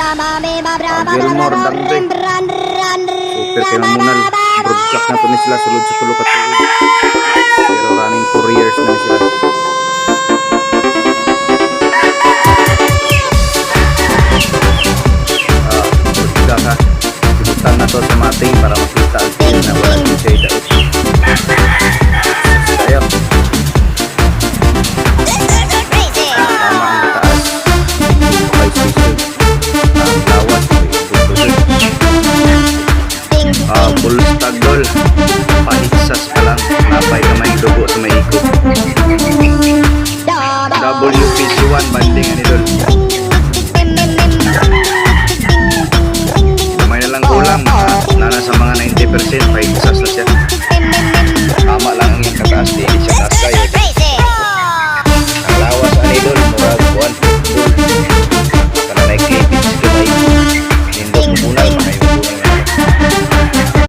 Gilmore Dangde. Super phenomenal. Broadcast na to ni sila sulod sa tulo ka tuig. Pero running 4 years na ni sila. Broadcast ha. Ibutan na to sa mating para makita ang feel na wala yung shade out. Tayo. Tama ang taas. High station. Ang lawas. Full stagol. Panitsas ka lang. Napay ka may dugo sa may ikot. WPC1 banding ani dol. May na lang kulang. Nana sa mga 90%.